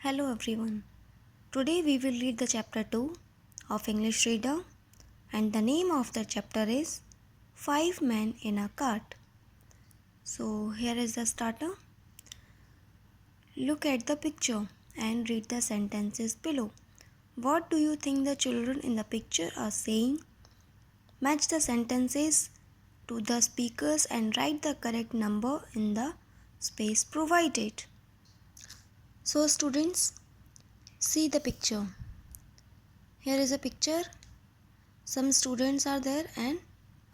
Hello everyone. Today we will read the chapter 2 of English Reader, and the name of the chapter is Five Men in a Cart. So here is the starter. Look at the picture and read the sentences below. What do you think the children in the picture are saying? Match the sentences to the speakers and write the correct number in the space provided. So students, see the picture. Here is a picture. Some students are there and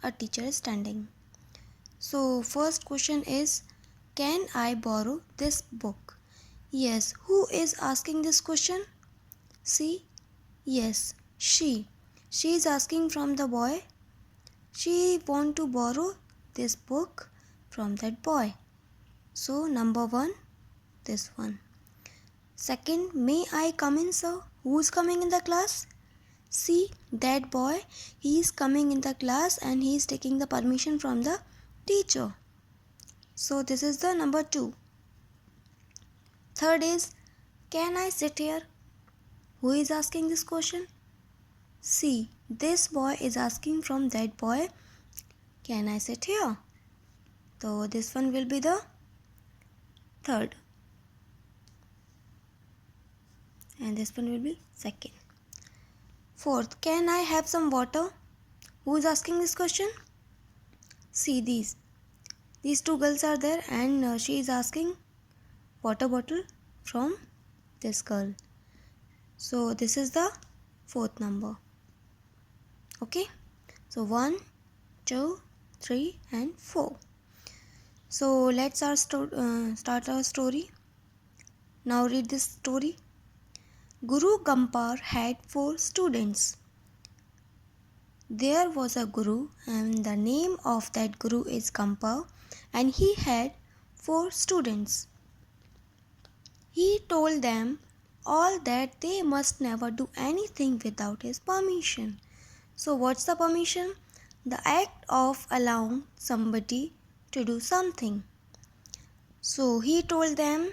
a teacher is standing. So first question is, can I borrow this book? Yes, who is asking this question? See? Yes, she. She is asking from the boy. She want to borrow this book from that boy. So number 1, this one. Second, may I come in, sir? Who is coming in the class? See, that boy, he is coming in the class and he is taking the permission from the teacher. So this is the number 2. Third is, can I sit here? Who is asking this question? See, this boy is asking from that boy, can I sit here? So this one will be the third. And this one will be second. Fourth, can I have some water? Who is asking this question? See these. These two girls are there and she is asking water bottle from this girl. So this is the fourth number. Okay. So 1, 2, 3 and 4. So let's start our story. Now read this story. Guru Gampar had 4 students. There was a guru and the name of that guru is Gampar, and he had 4 students. He told them all that they must never do anything without his permission. So what's the permission? The act of allowing somebody to do something. So he told them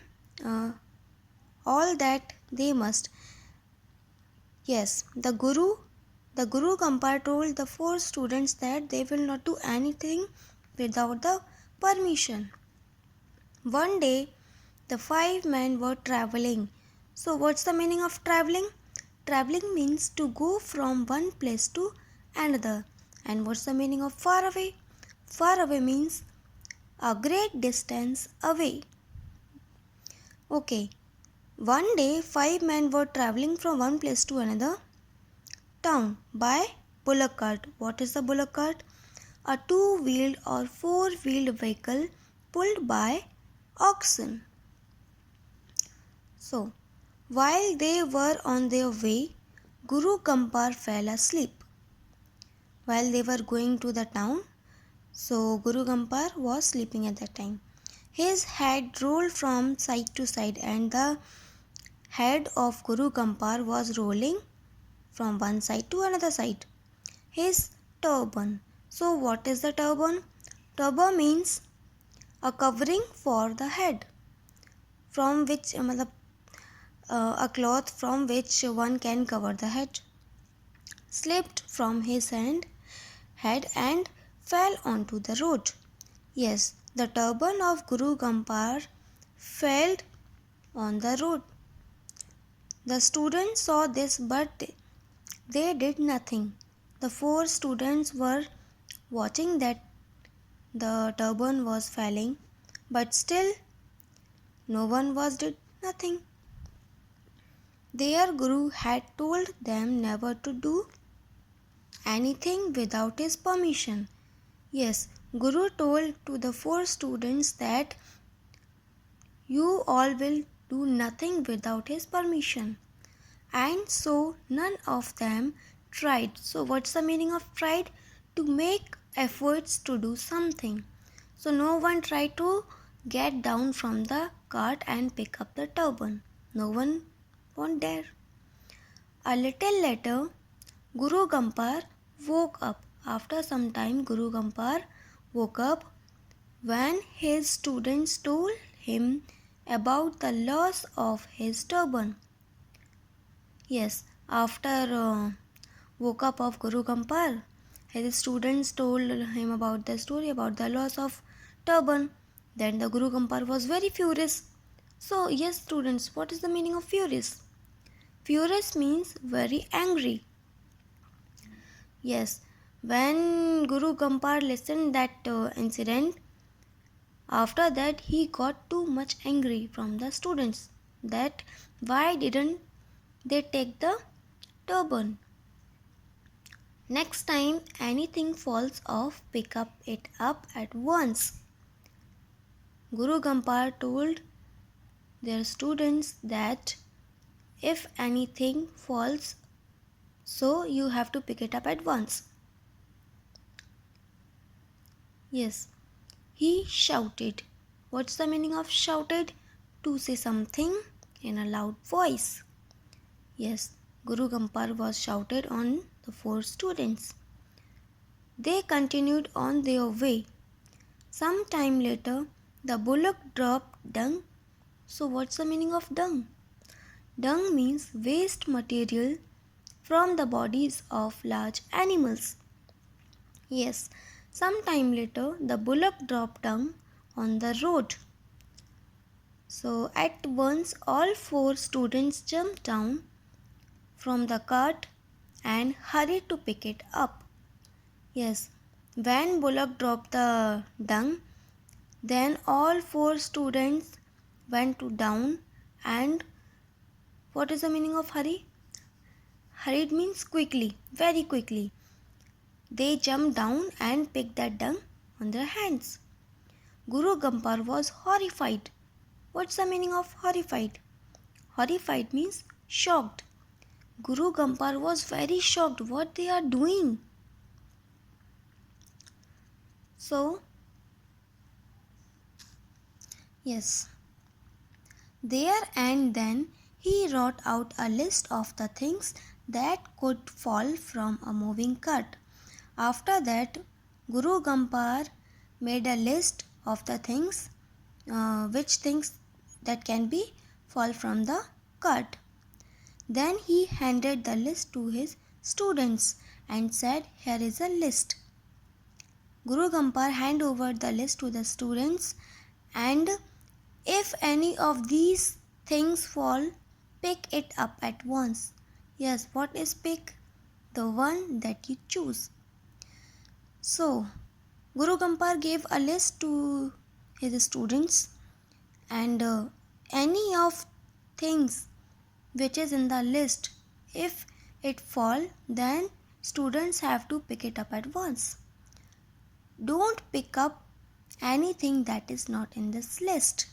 all that they must. Yes, the Guru Gampar told the 4 students that they will not do anything without the permission. One day, the 5 men were traveling. So what's the meaning of traveling? Traveling means to go from one place to another. And what's the meaning of far away? Far away means a great distance away. Okay. One day, 5 men were traveling from one place to another town by bullock cart. What is the bullock cart? A 2-wheeled or 4-wheeled vehicle pulled by oxen. So, while they were on their way, Guru Gampar fell asleep. While they were going to the town, so Guru Gampar was sleeping at that time. His head rolled from side to side and the head of Guru Gampar was rolling from one side to another side. His turban. So what is the turban? Turban means a covering for the head, from which a cloth from which one can cover the head, slipped from his head and fell onto the road. Yes, the turban of Guru Gampar fell on the road. The students saw this but they did nothing. The 4 students were watching that the turban was falling, but still no one did nothing. Their guru had told them never to do anything without his permission. Yes, Guru told to the 4 students that you all will do nothing without his permission. And so none of them tried. So what's the meaning of tried? To make efforts to do something. So no one tried to get down from the cart and pick up the turban. No one won't dare. A little later, Guru Gampar woke up. After some time, Guru Gampar woke up when his students told him about the loss of his turban. Yes, after woke up of Guru Gampar, his students told him about the story about the loss of turban. Then the Guru Gampar was very furious. So yes students, what is the meaning of furious? Furious means very angry. Yes, when Guru Gampar listened that incident, after that he got too much angry from the students that why didn't they take the turban. Next time anything falls off, pick up it up at once. Guru Gampar told their students that if anything falls, so you have to pick it up at once. Yes, he shouted. What's the meaning of shouted? To say something in a loud voice. Yes, Guru Gampar was shouted on the 4 students. They continued on their way. Some time later, the bullock dropped dung. So what's the meaning of dung? Dung means waste material from the bodies of large animals. Yes, some time later, the bullock dropped dung on the road. So at once all 4 students jumped down from the cart and hurried to pick it up. Yes, when bullock dropped the dung, then all 4 students went to down. And what is the meaning of hurry? Hurried means quickly, very quickly. They jumped down and picked that dung on their hands. Guru Gampar was horrified. What's the meaning of horrified? Horrified means shocked. Guru Gampar was very shocked what they are doing. So, yes, there and then he wrote out a list of the things that could fall from a moving cart. After that, Guru Gampar made a list of the things, which things that can be fall from the cart. Then he handed the list to his students and said, "Here is a list." Guru Gampar handed over the list to the students, and if any of these things fall, pick it up at once. Yes, what is pick? The one that you choose. So, Guru Gampar gave a list to his students, and any of things which is in the list, if it fall, then students have to pick it up at once. Don't pick up anything that is not in this list.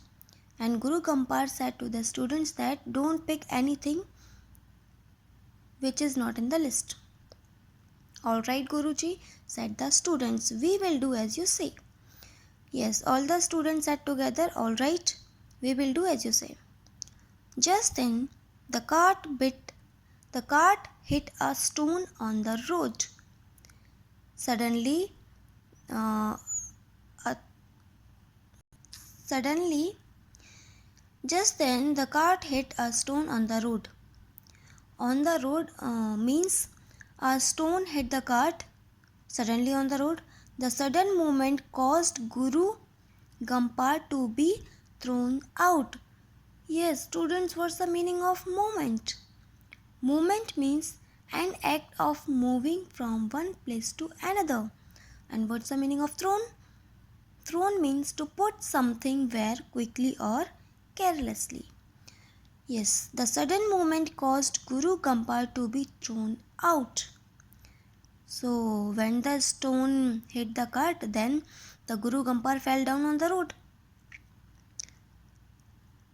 And Guru Gampar said to the students that don't pick anything which is not in the list. "Alright Guruji," said the students, "we will do as you say." Yes, all the students said together, "Alright, we will do as you say." Just then the cart hit a stone on the road. Suddenly, just then the cart hit a stone on the road. On the road means a stone hit the cart suddenly on the road. The sudden movement caused Guru Gampar to be thrown out. Yes, students, what's the meaning of movement? Movement means an act of moving from one place to another. And what's the meaning of thrown? Thrown means to put something where quickly or carelessly. Yes, the sudden movement caused Guru Gampar to be thrown out. So when the stone hit the cart, then the Guru Gampar fell down on the road.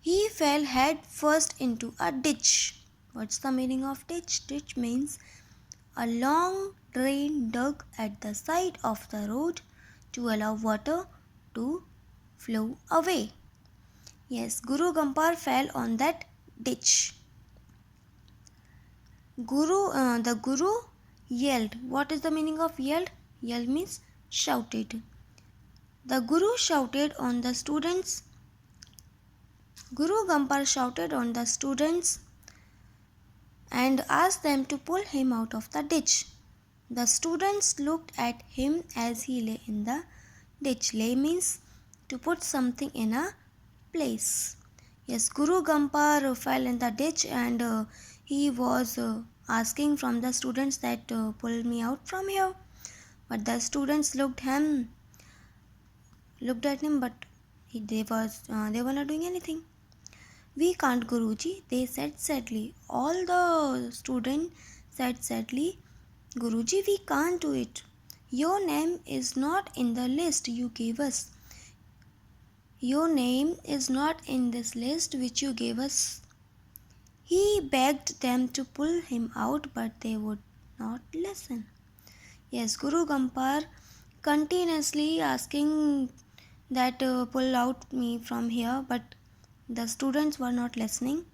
He fell head first into a ditch. What's the meaning of ditch? Ditch means a long drain dug at the side of the road to allow water to flow away. Yes, Guru Gampar fell on that ditch. The Guru yelled. What is the meaning of yelled? Yelled means shouted. The Guru shouted on the students Guru Gampar shouted on the students and asked them to pull him out of the ditch. The students looked at him as he lay in the ditch. Lay means to put something in a place. Yes, Guru Gampar fell in the ditch and he was asking from the students that pull me out from here. But the students looked at him, but they were not doing anything. We can't, Guruji, they said sadly. All the students said sadly, Guruji, we can't do it. Your name is not in the list you gave us. Your name is not in this list which you gave us. He begged them to pull him out, but they would not listen. Yes, Guru Gampar continuously asking that pull out me from here, but the students were not listening.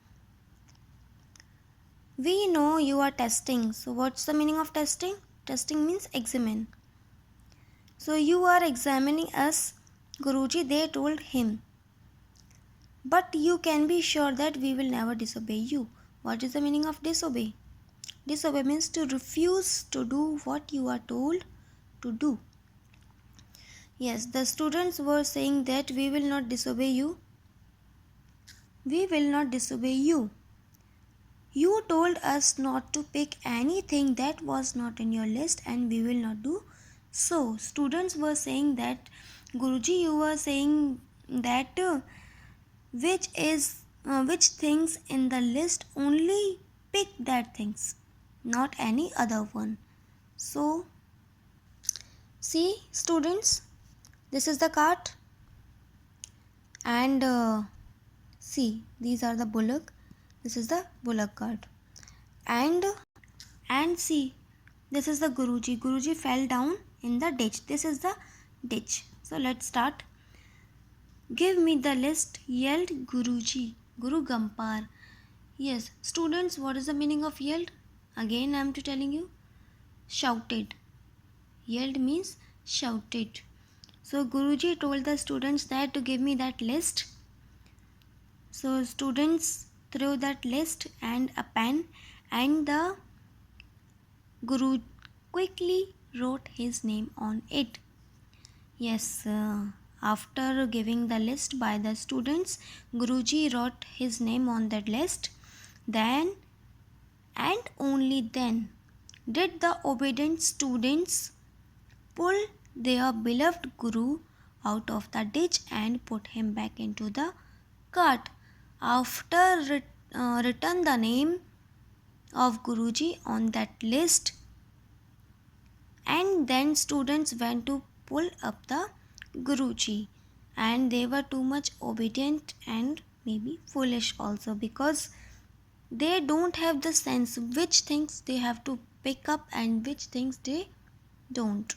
We know you are testing. So what's the meaning of testing? Testing means examine. So you are examining us, Guruji, they told him. But you can be sure that we will never disobey you. What is the meaning of disobey? Disobey means to refuse to do what you are told to do. Yes, the students were saying that we will not disobey you. We will not disobey you. You told us not to pick anything that was not in your list and we will not do so. Students were saying that, Guruji, you were saying that which things in the list, only pick that things, not any other one. So, see students, this is the cart and see, these are the bullock. This is the bullock cart. And see, this is the Guruji. Guruji fell down in the ditch. This is the ditch. So let's start. Give me the list, yelled Guruji. Guru Gampar. Yes, students, what is the meaning of yelled? Again, I am to telling you. Shouted. Yelled means shouted. So Guruji told the students that to give me that list. So students threw that list and a pen, and the Guru quickly wrote his name on it. Yes, after giving the list by the students, Guruji wrote his name on that list. Then and only then did the obedient students pull their beloved Guru out of the ditch and put him back into the cart. After written the name of Guruji on that list, and then students went to pull up the Guruji, and they were too much obedient and maybe foolish also, because they don't have the sense which things they have to pick up and which things they don't.